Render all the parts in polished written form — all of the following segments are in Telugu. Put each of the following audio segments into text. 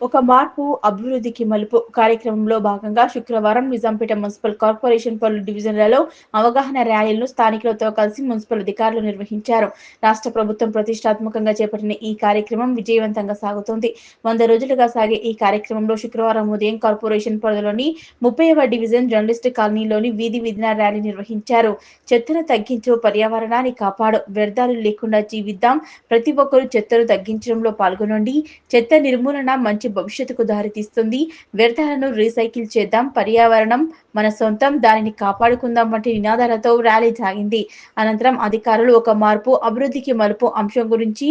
ఒక మార్పు అభివృద్ధికి మలుపు కార్యక్రమంలో భాగంగా శుక్రవారం నిజాంపేట మున్సిపల్ కార్పొరేషన్ పలు డివిజన్లలో అవగాహన ర్యాలీలను స్థానికులతో కలిసి మున్సిపల్ అధికారులు నిర్వహించారు. రాష్ట్ర ప్రభుత్వం ప్రతిష్టాత్మకంగా చేపట్టిన ఈ కార్యక్రమం విజయవంతంగా సాగుతోంది. 100 రోజులుగా సాగే ఈ కార్యక్రమంలో శుక్రవారం ఉదయం కార్పొరేషన్ పరిధిలోని 30వ డివిజన్ జర్నలిస్ట్ కాలనీలోని వీధి వీధిన ర్యాలీ నిర్వహించారు. చెత్తను తగ్గించు, పర్యావరణాన్ని కాపాడు, వ్యర్థాలు లేకుండా జీవిద్దాం, ప్రతి ఒక్కరూ చెత్తను తగ్గించడంలో పాల్గొనండి, చెత్త నిర్మూలన మంచి భవిష్యత్తుకు దారితీస్తుంది, వ్యర్థాలను రీసైకిల్ చేద్దాం, పర్యావరణం మన సొంతం, దానిని కాపాడుకుందాం వంటి నినాదాలతో ర్యాలీ సాగింది. అనంతరం అధికారులు ఒక మార్పు అభివృద్ధికి మలుపు అంశం గురించి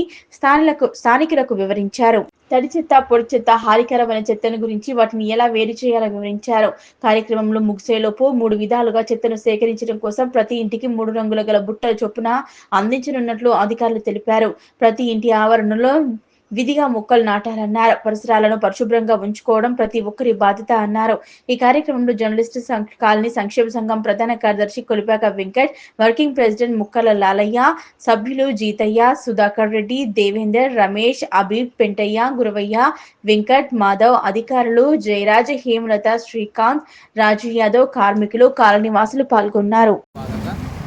స్థానికులకు వివరించారు. తడి చెత్త, పొడి చెత్త, హానికరమైన చెత్తను గురించి వాటిని ఎలా వేరు చేయాలో వివరించారు. కార్యక్రమంలో ముగిసేలోపు 3 విధాలుగా చెత్తను సేకరించడం కోసం ప్రతి ఇంటికి 3 రంగుల గల బుట్టల చొప్పున అందించనున్నట్లు అధికారులు తెలిపారు. ప్రతి ఇంటి ఆవరణలో విధిగా మొక్కలు నాటాలన్నారు. పరిసరాలను పరిశుభ్రంగా ఉంచుకోవడం ప్రతి ఒక్కరి బాధ్యత అన్నారు. ఈ కార్యక్రమంలో జర్నలిస్ట్ కాలనీ సంక్షేమ సంఘం ప్రధాన కార్యదర్శి కొలిపాక వెంకట్, వర్కింగ్ ప్రెసిడెంట్ ముక్కల లాలయ్య, సభ్యులు జీతయ్య, సుధాకర్ రెడ్డి, దేవేందర్, రమేష్, అబీబ్, పెంటయ్య, గురవయ్య, వెంకట్, మాధవ్, అధికారులు జయరాజ్, హేమలత, శ్రీకాంత్, రాజు యాదవ్, కార్మికులు, కాలనీ వాసులు పాల్గొన్నారు.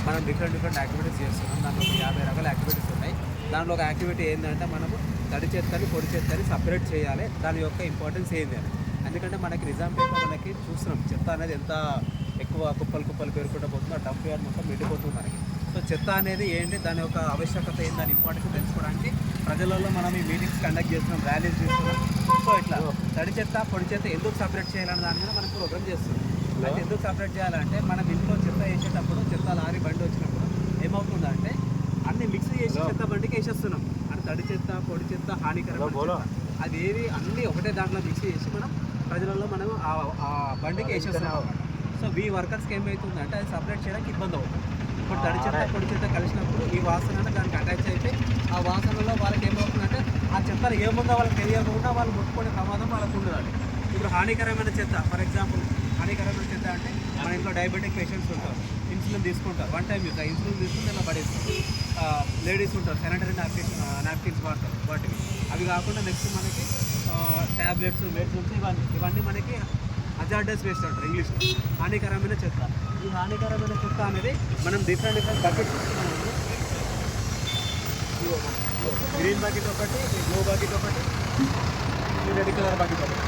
మనం డిఫరెంట్ యాక్టివిటీస్ చేస్తున్నాం. దాంట్లో 50 రకాల యాక్టివిటీస్ ఉన్నాయి. దాంట్లో ఒక యాక్టివిటీ ఏంటంటే మనము తడి చెత్తని, పొడి చెత్తని సపరేట్ చేయాలి. దాని యొక్క ఇంపార్టెన్స్ ఏంది అని. ఎందుకంటే మనకి నిజాంపేట మనకి చూస్తున్నాం చెత్త అనేది ఎంత ఎక్కువ కుప్పలు పేరుకుంటూ పోతుందో, ఆ డంప్ యార్డ్ మొత్తం ఎండిపోతుంది మనకి. సో చెత్త అనేది ఏంటి, దాని యొక్క ఆవశ్యకత ఏంటి, దాని ఇంపార్టెన్స్ తెలుసుకోవడానికి ప్రజలలో మనం ఈ మీటింగ్స్ కండక్ట్ చేస్తున్నాం, ర్యాలీస్ చేస్తున్నాం. సో ఇట్లా తడి చెత్త, పొడి చెత్త ఎందుకు సపరేట్ చేయాలనే దాని మీద మనం ప్రోగ్రామ్ చేస్తున్నాం. అయితే ఎందుకు సపరేట్ చేయాలంటే మనం ఇంట్లో చెత్త వేసేటప్పుడు, చెత్త లారీ బండి వచ్చినప్పుడు ఏమవుతుందంటే అన్ని మిక్స్ చేసి చెత్త బండికి వేసేస్తున్నాం. అంటే తడి చెత్త, పొడి చెత్త, హానికరమైన అది ఏవి అన్నీ ఒకటే దాంట్లో మిక్స్ చేసి మనం ప్రజలలో మనం ఆ బండికి వేసేస్తున్నాం. సో ఈ వర్కర్స్కి ఏమవుతుందంటే అది సపరేట్ చేయడానికి ఇబ్బంది అవుతుంది. ఇప్పుడు తడి చెత్త, పొడి చెత్త కలిసినప్పుడు ఈ వాసన దానికి అటాచ్ అయితే ఆ వాసనలో వాళ్ళకి ఏమవుతుందంటే ఆ చెత్తలు ఏముందో వాళ్ళకి తెలియకుండా వాళ్ళు ముట్టుకునే ప్రమాదం వాళ్ళకు ఉండదు. ఇప్పుడు హానికరమైన చెత్త, ఫర్ ఎగ్జాంపుల్ హానికరమైన చెత్త అంటే మన ఇంట్లో డయాబెటిక్ పేషెంట్స్ ఉంటారు, ఇన్సులిన్ తీసుకుంటారు, వన్ టైం యూజ్ ఇన్సులిన్ తీసుకుంటే ఇలా పడేస్తారు. లేడీస్ ఉంటారు, శానిటరీ నాప్కిన్స్ వాడతారు వాటికి. అవి కాకుండా నెక్స్ట్ మనకి ట్యాబ్లెట్స్, మెడిసిన్స్, ఇవన్నీ మనకి హజార్డస్ వేస్ట్ అంటారు ఇంగ్లీష్లో. హానికరమైన చెత్త. ఈ హానికరమైన చెత్త అనేది మనం డిఫరెంట్ బకెట్స్ ఇస్తున్నాము. గ్రీన్ బకెట్ ఒకటి, బ్లూ బకెట్ ఒకటి, రెడ్ కలర్ బకెట్ ఒకటి.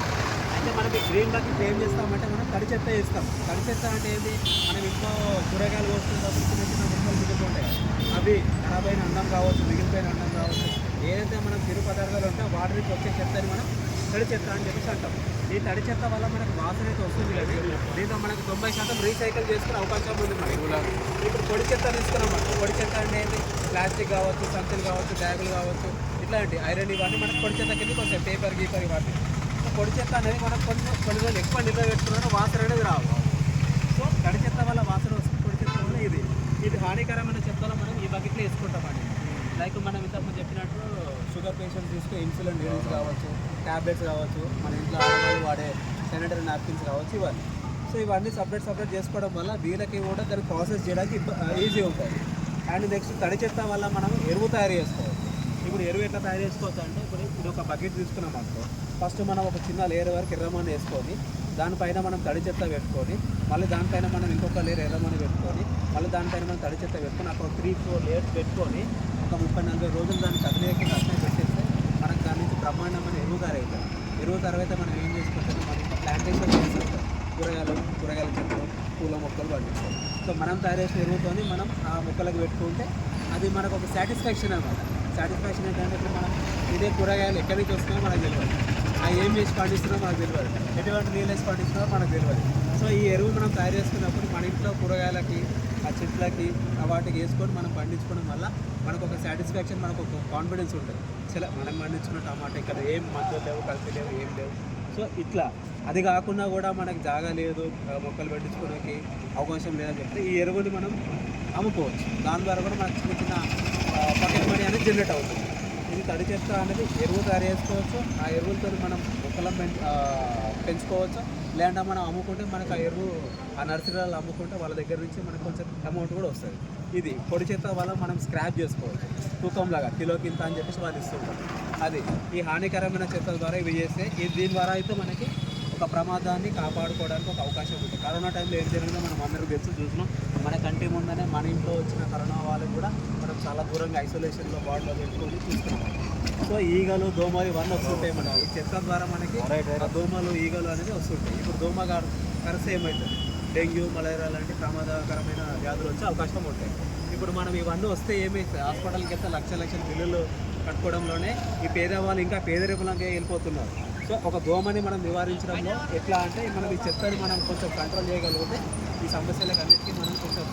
అయితే మనకి గ్రీన్ బకెట్ ఏం చేస్తామంటే మనం తడి చెత్త వేస్తాం. తడి చెత్త అంటే ఏంటి, మనం ఇంట్లో కూరగాయలు వస్తున్నప్పుడు చిన్న చిన్న ముక్కలు మిగులుతుంటాయి. అవి ఖరాబైన అన్నం కావచ్చు, మిగిలిపోయిన అన్నం కావచ్చు, ఏదైతే మనం తిరు పదార్థాలు ఉంటే వాటి నుంచి వచ్చే చెత్తని మనం తడి చెత్త అని చెప్పేసి అంటాం. ఈ తడి చెత్త వల్ల మనకు వాసన అయితే వస్తుంది కానీ దీంట్లో మనకు 90% రీసైకిల్ చేసుకునే అవకాశం ఉంది మనకి. ఇప్పుడు పొడి చెత్త తీసుకున్నాం మనం. పొడి చెత్త అంటే ఏంటి, ప్లాస్టిక్ కావచ్చు, సంచులు కావచ్చు, బ్యాగులు కావచ్చు, ఇట్లాంటి ఐరన్ ఇవన్నీ మనకు పొడి చెత్త కింద కొంచెం పేపర్ గీపర్ వాటి. పొడి చెత్త అనేది మనం కొన్ని రోజులు ఎక్కువ నిల్వ పెట్టుకున్నాను, వాసన అనేది రావు. సో తడి చెత్త వల్ల వాసన వస్తుంది, పొడి చెత్త వల్ల ఇది హానికరమైన చెత్తలో మనం ఈ బకెట్లో వేసుకుంటామండి. లైక్ మనం ఇంతకుముందు చెప్పినట్టు షుగర్ పేషెంట్స్ తీసుకుని ఇన్సులిన్ నీడిల్స్ కావచ్చు, ట్యాబ్లెట్స్ కావచ్చు, మన ఇంట్లో ఆడవాళ్ళు వాడే శానిటరీ నాప్కిన్స్ కావచ్చు, ఇవన్నీ. సో ఇవన్నీ సపరేట్ చేసుకోవడం వల్ల వీళ్ళకి కూడా దాన్ని ప్రాసెస్ చేయడానికి ఈజీ ఉంటుంది. అండ్ నెక్స్ట్ తడి చెత్త వల్ల మనం ఎరువు తయారు చేసుకోవచ్చు. ఇప్పుడు ఎరువు ఎట్లా తయారు చేసుకోవచ్చు అంటే, ఇప్పుడు ఒక బకెట్ తీసుకున్నాం అనుకో, ఫస్ట్ మనం ఒక చిన్న లేయర్ వరకు ఎర్రమని వేసుకొని దానిపైన మనం తడి చెత్త పెట్టుకొని, మళ్ళీ దానిపైన మనం ఇంకొక లేయర్ ఎర్రమని పెట్టుకొని, మళ్ళీ దానిపైన మనం తడి చెత్త పెట్టుకొని అక్కడ 3-4 లేయర్స్ పెట్టుకొని ఒక 30-40 రోజులు దాన్ని కదిలేయకుండా అట్లే పెట్టేస్తే మనకు దాని నుంచి బ్రహ్మాండమైన ఎరువు తయారవుతుంది. ఎరువు తర్వాత మనం ఏం చేసుకుంటాం, మనం ప్లాంటేషన్ చేసుకుంటాం, కూరగాయల చెట్లు, పూల మొక్కలు పండిస్తాం. సో మనం తయారు చేసిన ఎరువుతోని మనం ఆ మొక్కలకు పెట్టుకుంటే అది మనకు ఒక సాటిస్ఫాక్షన్ అనమాట. సాటిస్ఫాక్షన్ ఏంటంటే ఇప్పుడు మనం ఇదే కూరగాయలు ఎక్కడి నుంచి వస్తున్నాయో మనకు తెలియదు, ఏం చేసి పండిస్తున్నామో మనకు తెలియదు, ఎటువంటి నీళ్ళు వేసి పండిస్తున్నామో మనకు తెలియదు. సో ఈ ఎరువు మనం తయారు చేసుకున్నప్పుడు మన ఇంట్లో కూరగాయలకి, ఆ చెట్లకి, వాటికి వేసుకొని మనం పండించుకోవడం వల్ల మనకు ఒక సాటిస్ఫాక్షన్, మనకు ఒక కాన్ఫిడెన్స్ ఉంటుంది. మనం పండించుకున్న టమాటా ఇక్కడ ఏం మందులు లేవు, కల్తీ లేవు, ఏం లేవు. సో ఇట్లా అది కాకుండా కూడా మనకి జాగా లేదు, మొక్కలు పండించుకోవడానికి అవకాశం లేదని చెప్తే ఈ ఎరువుని మనం అమ్ముకోవచ్చు. దాని ద్వారా కూడా మనకు చిన్న చిన్న పాకెట్ మనీ అనేది జనరేట్ అవుతుంది. ఇది తడి చెత్త అనేది ఎరువు తయారు చేసుకోవచ్చు. ఆ ఎరువులతో మనం మొక్కలను పెంచుకోవచ్చు. లేదంటే మనం అమ్ముకుంటే మనకు ఆ ఎరువు ఆ నర్సరీలలో అమ్ముకుంటే వాళ్ళ దగ్గర నుంచి మనకు కొంచెం అమౌంట్ కూడా వస్తుంది. ఇది పొడి చెత్త వల్ల మనం స్క్రాప్ చేసుకోవచ్చు, తూకంలాగా కిలోకి ఇంత అని చెప్పేసి వాళ్ళు ఇస్తుంటారు. అది ఈ హానికరమైన చెత్త ద్వారా ఇవి చేస్తే దీని ద్వారా అయితే మనకి ఒక ప్రమాదాన్ని కాపాడుకోవడానికి ఒక అవకాశం ఉంటుంది. కరోనా టైంలో ఏం జరిగిందో మనం అందరూ చూసినాం. మన కంటి ముందనే మన ఇంట్లో వచ్చిన కరోనా వాళ్ళని కూడా మనం చాలా దూరంగా ఐసోలేషన్లో వార్డులో పెట్టుకొని చూస్తున్నాం. సో ఈగలు దోమలు ఇవన్నీ వస్తుంటాయి. మనం ఈ చెత్త ద్వారా మనకి దోమలు ఈగలు అనేది వస్తుంటాయి. ఇప్పుడు దోమ కరిస్తే ఏమవుతుంది, డెంగ్యూ మలేరియా లాంటి ప్రమాదకరమైన వ్యాధులు వచ్చే అవకాశం ఉంటాయి. ఇప్పుడు మనం ఇవన్నీ వస్తే ఏమైతుంది, హాస్పిటల్కి వెళ్తే లక్షల బిల్లులు కట్టుకోవడంలోనే ఈ పేదవాళ్ళు ఇంకా పేదరికంగా వెళ్ళిపోతున్నారు. సో ఒక దోమని మనం నివారించడంలో ఎట్లా అంటే మనం ఈ చెత్తని మనం కొంచెం కంట్రోల్ చేయగలిగితే ఈ సమస్యలకు అన్నిటికీ మనం కొంచెం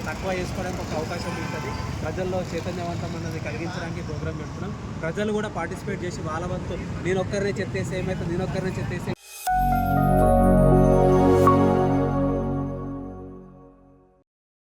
తక్కువ చేసుకోవడానికి ఒక అవకాశం ఉంటుంది. ప్రజల్లో చైతన్యవంతం అన్నది కలిగించడానికి ప్రోగ్రాం పెడుతున్నాం. ప్రజలు కూడా పార్టిసిపేట్ చేసి వాళ్ళ వంతు నేను ఒక్కరినే చెత్తేసి ఏమైతే నేను ఒక్కరినే చెత్తేసి